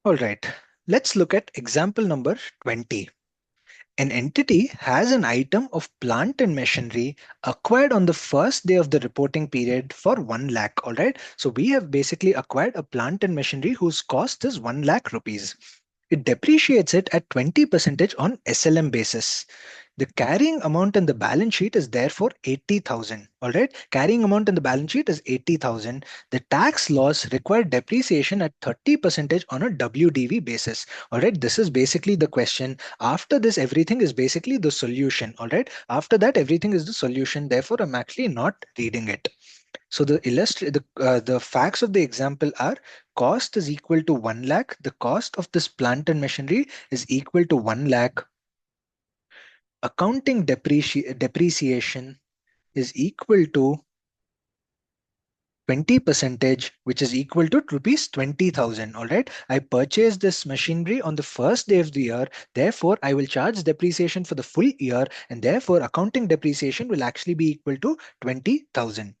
All right, let's look at example number 20. An entity has an item of plant and machinery acquired on the first day of the reporting period for 1 lakh. All right. So we have basically acquired a plant and machinery whose cost is 1 lakh rupees. It depreciates it at 20% on SLM basis. The carrying amount in the balance sheet is therefore 80,000. All right. Carrying amount in the balance sheet is 80,000. The tax laws require depreciation at 30% on a WDV basis. All right. This is basically the question. After this, everything is basically the solution. All right. After that, everything is the solution. Therefore, I'm actually not reading it. So the facts of the example are cost is equal to 1 lakh. The cost of this plant and machinery is equal to 1 lakh. Accounting depreciation is equal to 20%, which is equal to rupees 20,000. All right. I purchased this machinery on the first day of the year. Therefore, I will charge depreciation for the full year, and therefore accounting depreciation will actually be equal to 20,000.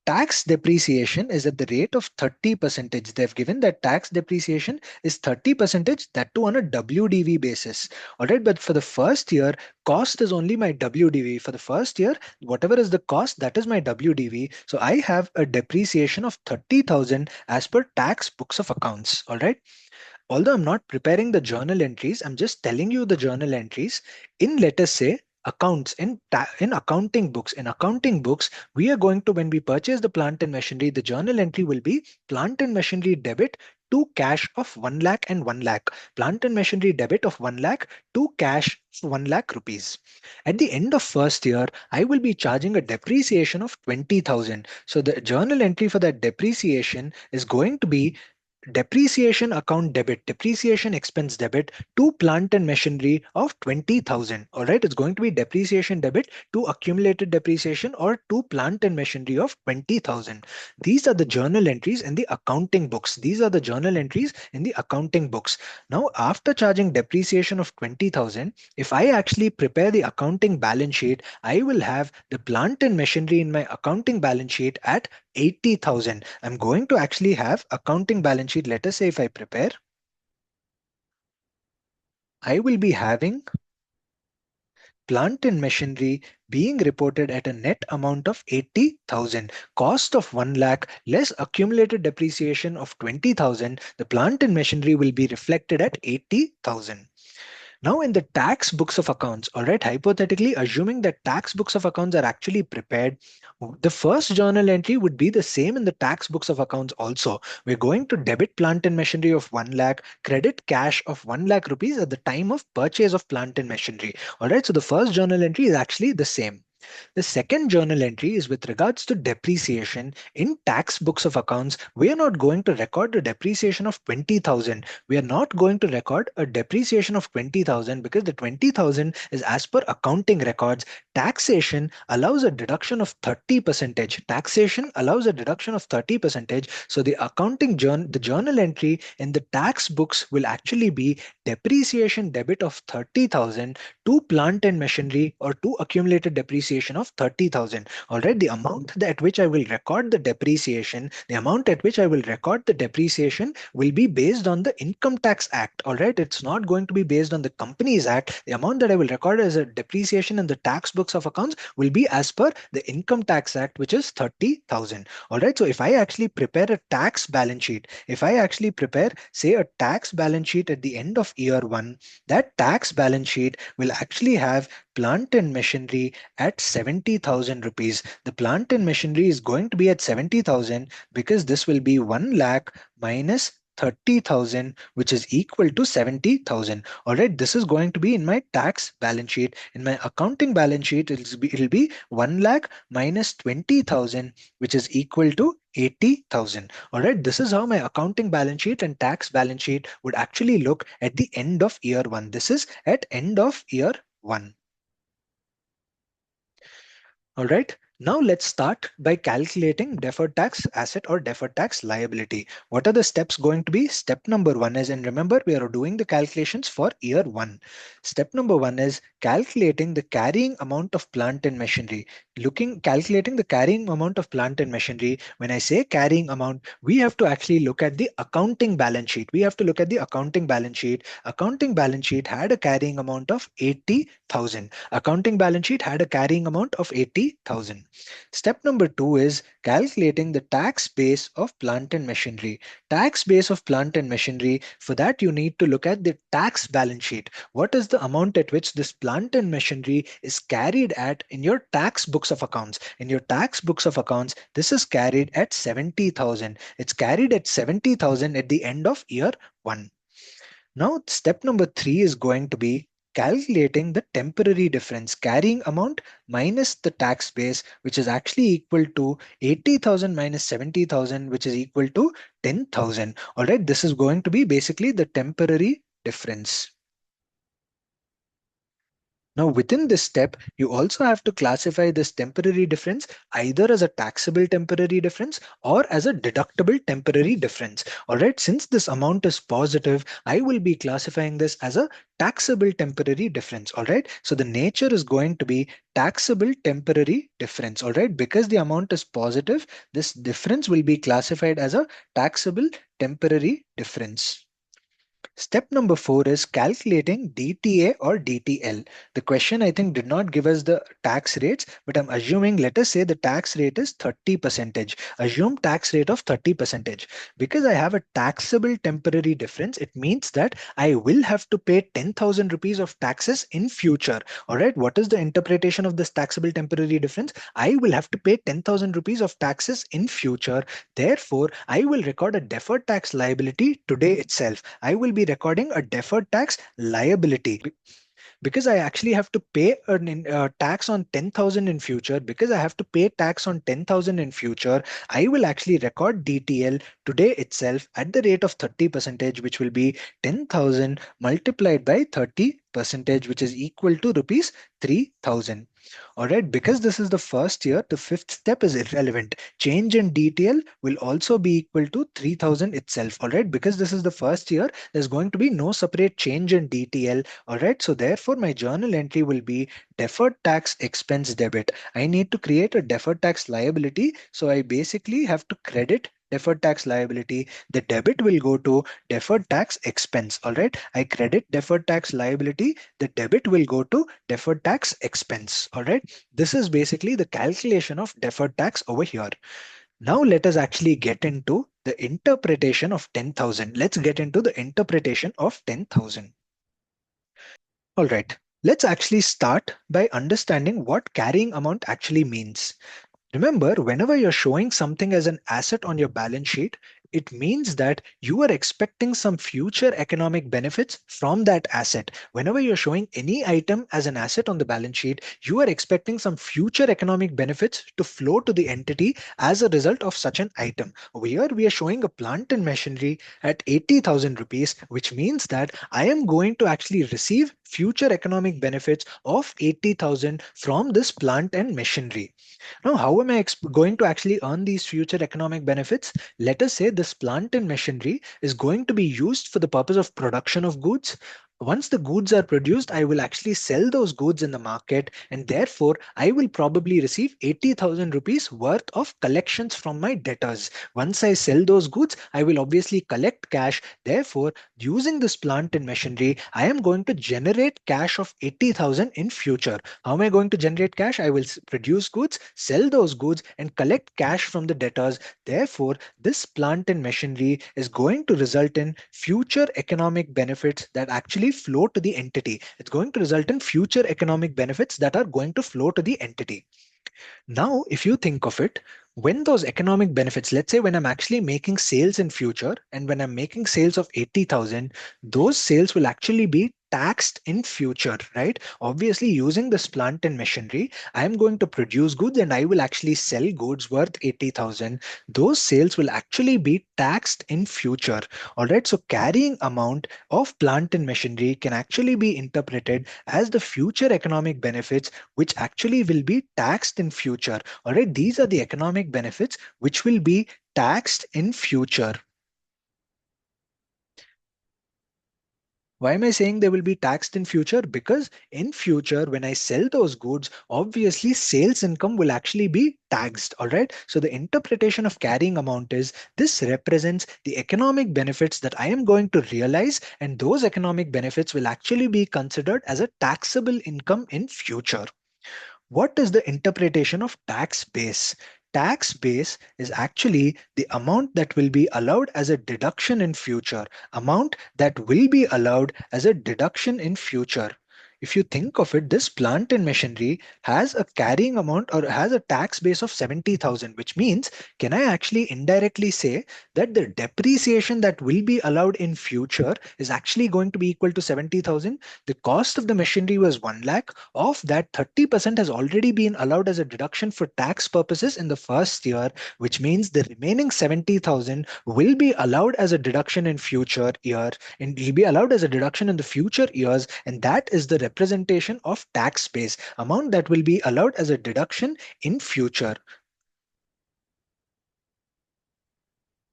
Tax depreciation is at the rate of 30%. They've given that tax depreciation is 30%, that too on a WDV basis. All right, but for the first year, cost is only my WDV. For the first year, whatever is the cost, that is my WDV. So I have a depreciation of 30,000 as per tax books of accounts. All right. Although I'm not preparing the journal entries, I'm just telling you the journal entries in, let us say, accounts in accounting books. In accounting books, we are going to, when we purchase the plant and machinery, the journal entry will be plant and machinery debit to cash of 1 lakh and 1 lakh. Plant and machinery debit of 1 lakh to cash 1 lakh rupees. At the end of first year, I will be charging a depreciation of 20,000. So the journal entry for that depreciation is going to be depreciation account debit, depreciation expense debit to plant and machinery of 20,000. All right, it's going to be depreciation debit to accumulated depreciation or to plant and machinery of 20,000. These are the journal entries in the accounting books. These are the journal entries in the accounting books. Now, after charging depreciation of 20,000, if I actually prepare the accounting balance sheet, I will have the plant and machinery in my accounting balance sheet at 80,000. I'm going to actually have accounting balance sheet. Let us say if I prepare, I will be having plant and machinery being reported at a net amount of 80,000, cost of 1 lakh less accumulated depreciation of 20,000. The plant and machinery will be reflected at 80,000. Now, in the tax books of accounts, all right, hypothetically, assuming that tax books of accounts are actually prepared, the first journal entry would be the same in the tax books of accounts also. We're going to debit plant and machinery of 1 lakh, credit cash of 1 lakh rupees at the time of purchase of plant and machinery. All right, so the first journal entry is actually the same. The second journal entry is with regards to depreciation. In tax books of accounts, we are not going to record a depreciation of 20,000. We are not going to record a depreciation of 20,000 because the 20,000 is as per accounting records. Taxation allows a deduction of 30%. Taxation allows a deduction of 30%. So the the journal entry in the tax books will actually be depreciation debit of 30,000 to plant and machinery or to accumulated depreciation of 30,000. All right, the amount at which I will record the depreciation, the amount at which I will record the depreciation will be based on the Income Tax Act. All right, it's not going to be based on the Companies Act. The amount that I will record as a depreciation in the tax books of accounts will be as per the Income Tax Act, which is 30,000. All right, so if I actually prepare a tax balance sheet, if I actually prepare, say, a tax balance sheet at the end of year one, that tax balance sheet will actually have plant and machinery at 70,000 rupees. The plant and machinery is going to be at 70,000 because this will be 1 lakh minus 30,000, which is equal to 70,000. All right, this is going to be in my tax balance sheet. In my accounting balance sheet, it'll be 1 lakh minus 20,000, which is equal to 80,000. All right, this is how my accounting balance sheet and tax balance sheet would actually look at the end of year one. This is at end of year one. All right. Now let's start by calculating deferred tax asset or deferred tax liability. What are the steps going to be? Step number one is, and remember we are doing the calculations for year one. Step number one is calculating the carrying amount of plant and machinery. Calculating the carrying amount of plant and machinery. When I say carrying amount, we have to actually look at the accounting balance sheet. We have to look at the accounting balance sheet. Accounting balance sheet had a carrying amount of 80,000. Accounting balance sheet had a carrying amount of 80,000. Step number two is calculating the tax base of plant and machinery. Tax base of plant and machinery. For that, you need to look at the tax balance sheet. What is the amount at which this plant and machinery is carried at in your tax books of accounts? In your tax books of accounts, this is carried at 70,000. It's carried at 70,000 at the end of year one. Now, step number three is going to be calculating the temporary difference, carrying amount minus the tax base, which is actually equal to 80,000 minus 70,000, which is equal to 10,000. All right, this is going to be basically the temporary difference. Now, within this step, you also have to classify this temporary difference either as a taxable temporary difference or as a deductible temporary difference. All right, since this amount is positive, I will be classifying this as a taxable temporary difference. All right, so the nature is going to be taxable temporary difference. All right, because the amount is positive, this difference will be classified as a taxable temporary difference. Step number four is calculating DTA or DTL. The question I think did not give us the tax rates, but I'm assuming, let us say the tax rate is 30 percentage. Assume tax rate of 30 percentage. Because I have a taxable temporary difference, it means that I will have to pay 10,000 rupees of taxes in future. All right, what is the interpretation of this taxable temporary difference? I will have to pay 10,000 rupees of taxes in future. Therefore, I will record a deferred tax liability today itself. I will be recording a deferred tax liability because I actually have to pay a tax on 10,000 in future. Because I have to pay tax on 10,000 in future, I will actually record DTL today itself at the rate of 30 percentage, which will be 10,000 multiplied by 30 percentage, which is equal to rupees 3,000. All right, because this is the first year, the fifth step is irrelevant. Change in DTL will also be equal to 3,000 itself. All right, because this is the first year, there's going to be no separate change in DTL. All right, so therefore my journal entry will be deferred tax expense debit. I need to create a deferred tax liability. So I basically have to credit deferred tax liability. The debit will go to deferred tax expense. All right, I credit deferred tax liability. The debit will go to deferred tax expense. All right, this is basically the calculation of deferred tax over here. Now let us actually get into the interpretation of 10,000. Let's get into the interpretation of 10,000. All right, let's actually start by understanding what carrying amount actually means. Remember, whenever you're showing something as an asset on your balance sheet, it means that you are expecting some future economic benefits from that asset. Whenever you're showing any item as an asset on the balance sheet, you are expecting some future economic benefits to flow to the entity as a result of such an item. Over here, we are showing a plant and machinery at 80,000 rupees, which means that I am going to actually receive future economic benefits of 80,000 from this plant and machinery. Now, how am I going to actually earn these future economic benefits? Let us say this plant and machinery is going to be used for the purpose of production of goods. Once the goods are produced, I will actually sell those goods in the market, and therefore I will probably receive 80,000 rupees worth of collections from my debtors. Once I sell those goods, I will obviously collect cash. Therefore, using this plant and machinery, I am going to generate cash of 80,000 in future. How am I going to generate cash? I will produce goods, sell those goods, and collect cash from the debtors. Therefore, this plant and machinery is going to result in future economic benefits that actually flow to the entity. It's going to result in future economic benefits that are going to flow to the entity. Now, if you think of it, when those economic benefits, let's say when I'm actually making sales in future and when I'm making sales of 80,000, those sales will actually be taxed in future, right? Obviously, using this plant and machinery, I am going to produce goods and I will actually sell goods worth 80,000. Those sales will actually be taxed in future. All right. So carrying amount of plant and machinery can actually be interpreted as the future economic benefits, which actually will be taxed in future. All right. These are the economic benefits which will be taxed in future. Why am I saying they will be taxed in future? Because in future, when I sell those goods, obviously sales income will actually be taxed. All right. So the interpretation of carrying amount is this represents the economic benefits that I am going to realize, and those economic benefits will actually be considered as a taxable income in future. What is the interpretation of tax base? Tax base is actually the amount that will be allowed as a deduction in future, amount that will be allowed as a deduction in future. If you think of it, this plant and machinery has a carrying amount or has a tax base of 70,000, which means, can I actually indirectly say that the depreciation that will be allowed in future is actually going to be equal to 70,000? The cost of the machinery was 1 lakh. Of that, 30% has already been allowed as a deduction for tax purposes in the first year, which means the remaining 70,000 will be allowed as a deduction in future year and will be allowed as a deduction in the future years, and that is the representation of tax base amount that will be allowed as a deduction in future.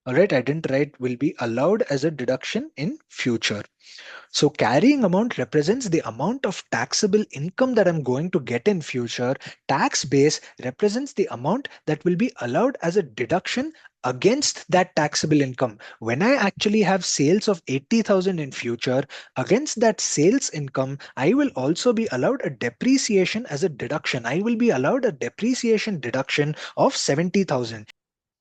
All right, I didn't write will be allowed as a deduction in future. So carrying amount represents the amount of taxable income that I'm going to get in future. Tax base represents the amount that will be allowed as a deduction against that taxable income. When I actually have sales of 80,000 in future, against that sales income, I will also be allowed a depreciation as a deduction. I will be allowed a depreciation deduction of 70,000.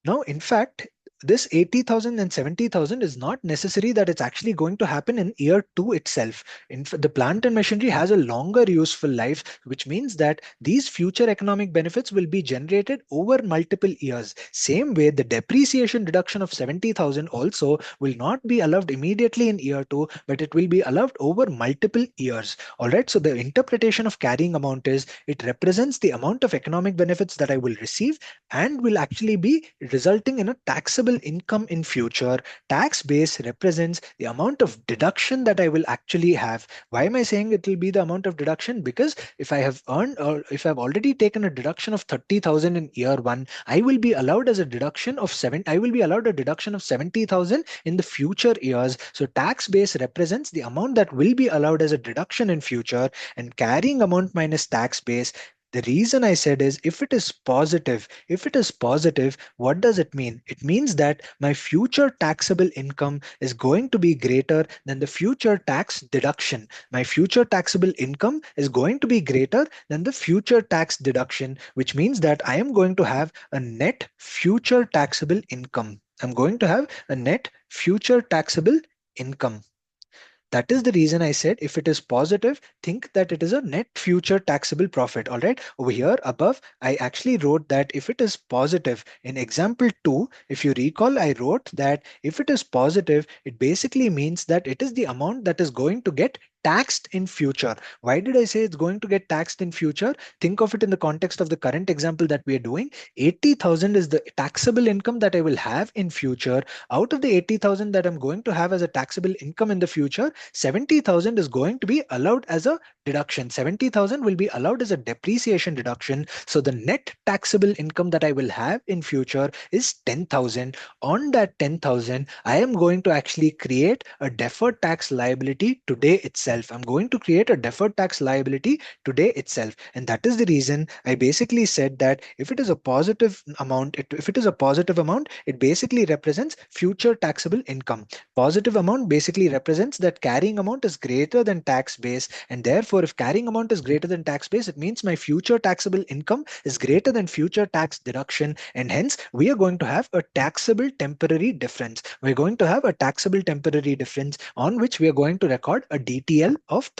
Now, in fact, this 80,000 and 70,000 is not necessary that it's actually going to happen in year two itself. The plant and machinery has a longer useful life, which means that these future economic benefits will be generated over multiple years. Same way, the depreciation deduction of 70,000 also will not be allowed immediately in year two, but it will be allowed over multiple years. All right. So the interpretation of carrying amount is it represents the amount of economic benefits that I will receive and will actually be resulting in a taxable income in future. Tax base represents the amount of deduction that I will actually have. Why am I saying it will be the amount of deduction? Because if I have earned or if I've already taken a deduction of 30,000 in year one, I will be allowed as a deduction of I will be allowed a deduction of 70,000 in the future years. So tax base represents the amount that will be allowed as a deduction in future, and carrying amount minus tax base, the reason I said is if it is positive, what does it mean? It means that my future taxable income is going to be greater than the future tax deduction. My future taxable income is going to be greater than the future tax deduction, which means that I am going to have a net future taxable income. I'm going to have a net future taxable income. That is the reason I said if it is positive, think that it is a net future taxable profit. All right. Over here above, I actually wrote that if it is positive in example 2, if you recall, I wrote that if it is positive, it basically means that it is the amount that is going to get taxed in future. Why did I say it's going to get taxed in future? Think of it in the context of the current example that we are doing. 80,000 is the taxable income that I will have in future. Out of the 80,000 that I'm going to have as a taxable income in the future, 70,000 is going to be allowed as a deduction. 70,000 will be allowed as a depreciation deduction. So the net taxable income that I will have in future is 10,000. On that 10,000, I am going to actually create a deferred tax liability today itself. I'm going to create a deferred tax liability today itself. And that is the reason I basically said that if it is a positive amount, if it is a positive amount, it basically represents future taxable income. Positive amount basically represents that carrying amount is greater than tax base, and therefore if carrying amount is greater than tax base, it means my future taxable income is greater than future tax deduction, and hence we are going to have a taxable temporary difference. We're going to have a taxable temporary difference on which we are going to record a DTA ECL of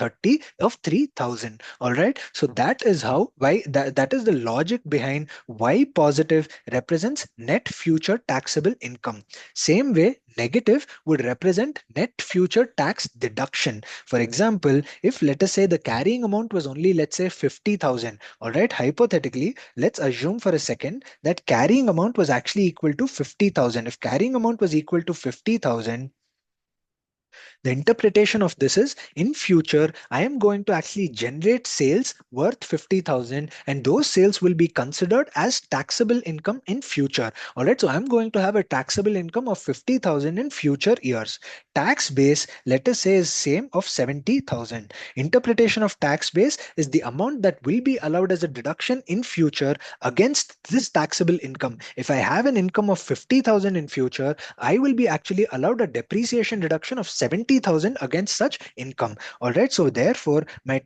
3,000. All right. So that is how why that is the logic behind why positive represents net future taxable income. Same way, negative would represent net future tax deduction. For example, if let us say the carrying amount was only, let's say, 50,000, all right, hypothetically, let's assume for a second that carrying amount was actually equal to 50,000. If carrying amount was equal to 50,000, the interpretation of this is in future, I am going to actually generate sales worth 50,000 and those sales will be considered as taxable income in future. All right. So I'm going to have a taxable income of 50,000 in future years. Tax base, let us say, is same of 70,000. Interpretation of tax base is the amount that will be allowed as a deduction in future against this taxable income. If I have an income of 50,000 in future, I will be actually allowed a depreciation deduction of 70,000 against such income. All right. So therefore, my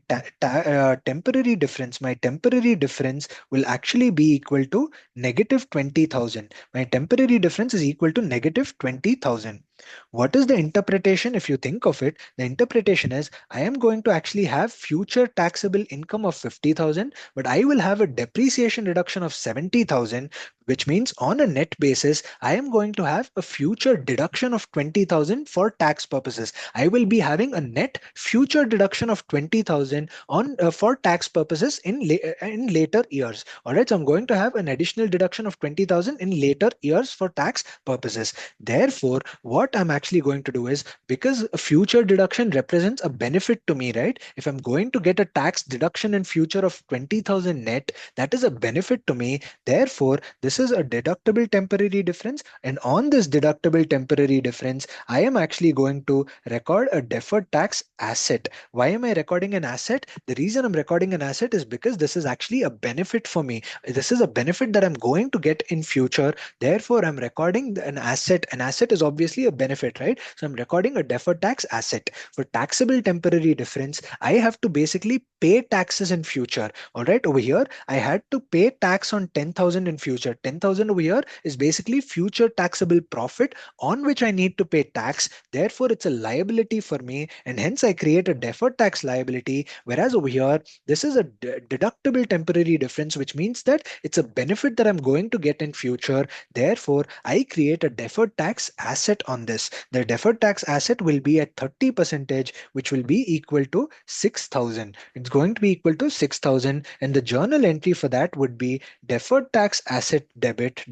temporary difference will actually be equal to negative 20,000. My temporary difference is equal to negative 20,000. What is the interpretation? If you think of it, the interpretation is I am going to actually have future taxable income of 50,000, but I will have a depreciation reduction of 70,000, which means on a net basis, I am going to have a future deduction of 20,000 for tax purposes. I will be having a net future deduction of 20,000 on for tax purposes in later years. All right, so I'm going to have an additional deduction of 20,000 in later years for tax purposes. Therefore, what I'm actually going to do is, because a future deduction represents a benefit to me, right? If I'm going to get a tax deduction in future of 20,000 net, that is a benefit to me. Therefore, this is a deductible temporary difference. And on this deductible temporary difference, I am actually going to record a deferred tax asset. Why am I recording an asset? The reason I'm recording an asset is because this is actually a benefit for me. This is a benefit that I'm going to get in future. Therefore, I'm recording an asset. An asset is obviously a benefit, right? So I'm recording a deferred tax asset. For taxable temporary difference, I have to basically pay taxes in future. All right, over here, I had to pay tax on 10,000 in future. 10,000 over here is basically future taxable profit on which I need to pay tax. Therefore, it's a liability for me, and hence I create a deferred tax liability. Whereas over here, this is a deductible temporary difference, which means that it's a benefit that I'm going to get in future. Therefore, I create a deferred tax asset on this. The deferred tax asset will be at 30 percentage, which will be equal to 6,000. It's going to be equal to 6,000, and the journal entry for that would be deferred tax asset debit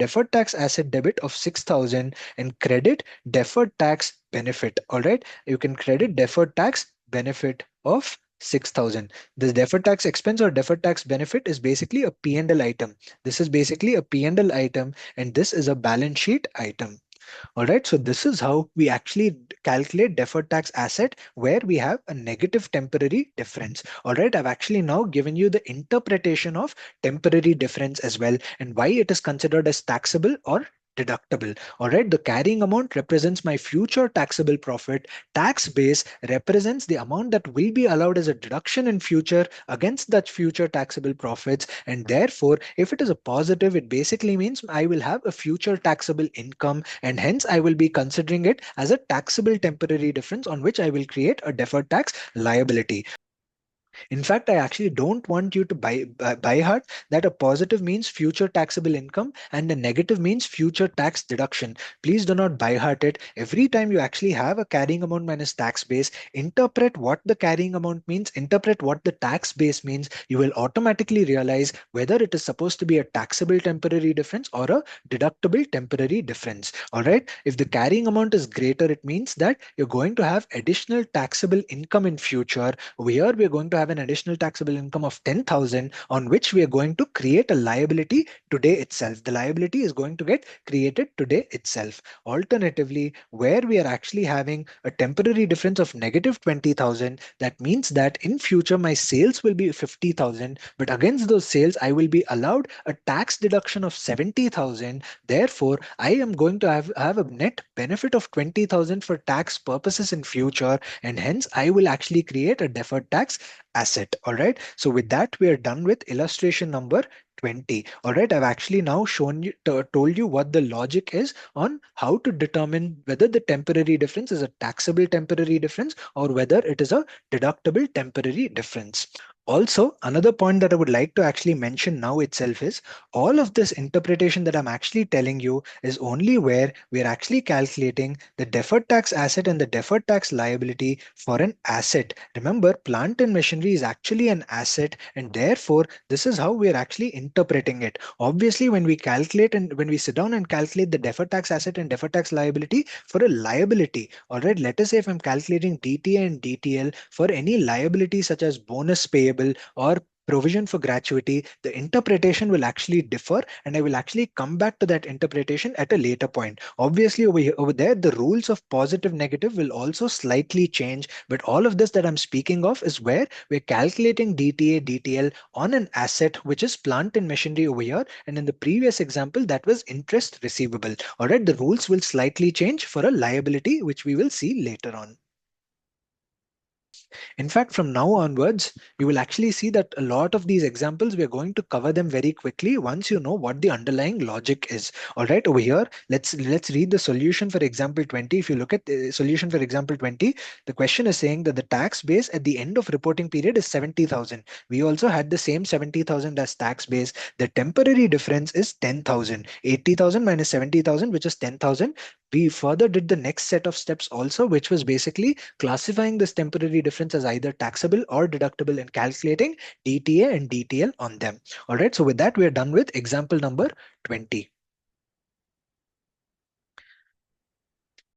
of 6,000 and credit deferred tax benefit. All right, you can credit deferred tax benefit of 6,000. This deferred tax expense or deferred tax benefit is basically a P&L item. This is basically a P&L item, and this is a balance sheet item. All right, so this is how we actually calculate deferred tax asset where we have a negative temporary difference. All right, I've actually now given you the interpretation of temporary difference as well and why it is considered as taxable or deductible. All right, the carrying amount represents my future taxable profit. Tax base represents the amount that will be allowed as a deduction in future against that future taxable profits. And therefore, if it is a positive, it basically means I will have a future taxable income, and hence I will be considering it as a taxable temporary difference on which I will create a deferred tax liability. In fact, I actually don't want you to by heart that a positive means future taxable income and a negative means future tax deduction. Please do not by heart it. Every time you actually have a carrying amount minus tax base, interpret what the carrying amount means, interpret what the tax base means. You will automatically realize whether it is supposed to be a taxable temporary difference or a deductible temporary difference. All right. If the carrying amount is greater, it means that you're going to have additional taxable income in future. Over here, we are going to have an additional taxable income of 10,000 on which we are going to create a liability today itself. The liability is going to get created today itself. Alternatively, where we are actually having a temporary difference of negative 20,000, that means that in future my sales will be 50,000, but against those sales I will be allowed a tax deduction of 70,000. Therefore, I am going to have a net benefit of 20,000 for tax purposes in future, and hence I will actually create a deferred tax asset. All right. So with that, we are done with illustration number 20. All right. I've actually now shown you, told you what the logic is on how to determine whether the temporary difference is a taxable temporary difference or whether it is a deductible temporary difference. Also, another point that I would like to actually mention now itself is all of this interpretation that I'm actually telling you is only where we're actually calculating the deferred tax asset and the deferred tax liability for an asset. Remember, plant and machinery is actually an asset, and therefore, this is how we're actually interpreting it. Obviously, when we calculate and when we sit down and calculate the deferred tax asset and deferred tax liability for a liability, all right, let us say if I'm calculating DTA and DTL for any liability such as bonus payable or provision for gratuity, the interpretation will actually differ, and I will actually come back to that interpretation at a later point. Obviously, over there, the rules of positive negative will also slightly change, but all of this that I'm speaking of is where we're calculating DTA, DTL on an asset, which is plant and machinery over here. And in the previous example, that was interest receivable. All right, the rules will slightly change for a liability, which we will see later on. In fact, from now onwards, you will actually see that a lot of these examples, we are going to cover them very quickly once you know what the underlying logic is. All right, over here, let's read the solution for example 20. If you look at the solution for example 20, the question is saying that the tax base at the end of reporting period is 70,000. We also had the same 70,000 as tax base. The temporary difference is 10,000. 80,000 minus 70,000, which is 10,000. We further did the next set of steps also, which was basically classifying this temporary difference as either taxable or deductible and calculating DTA and DTL on them. All right, so with that, we are done with example number 20.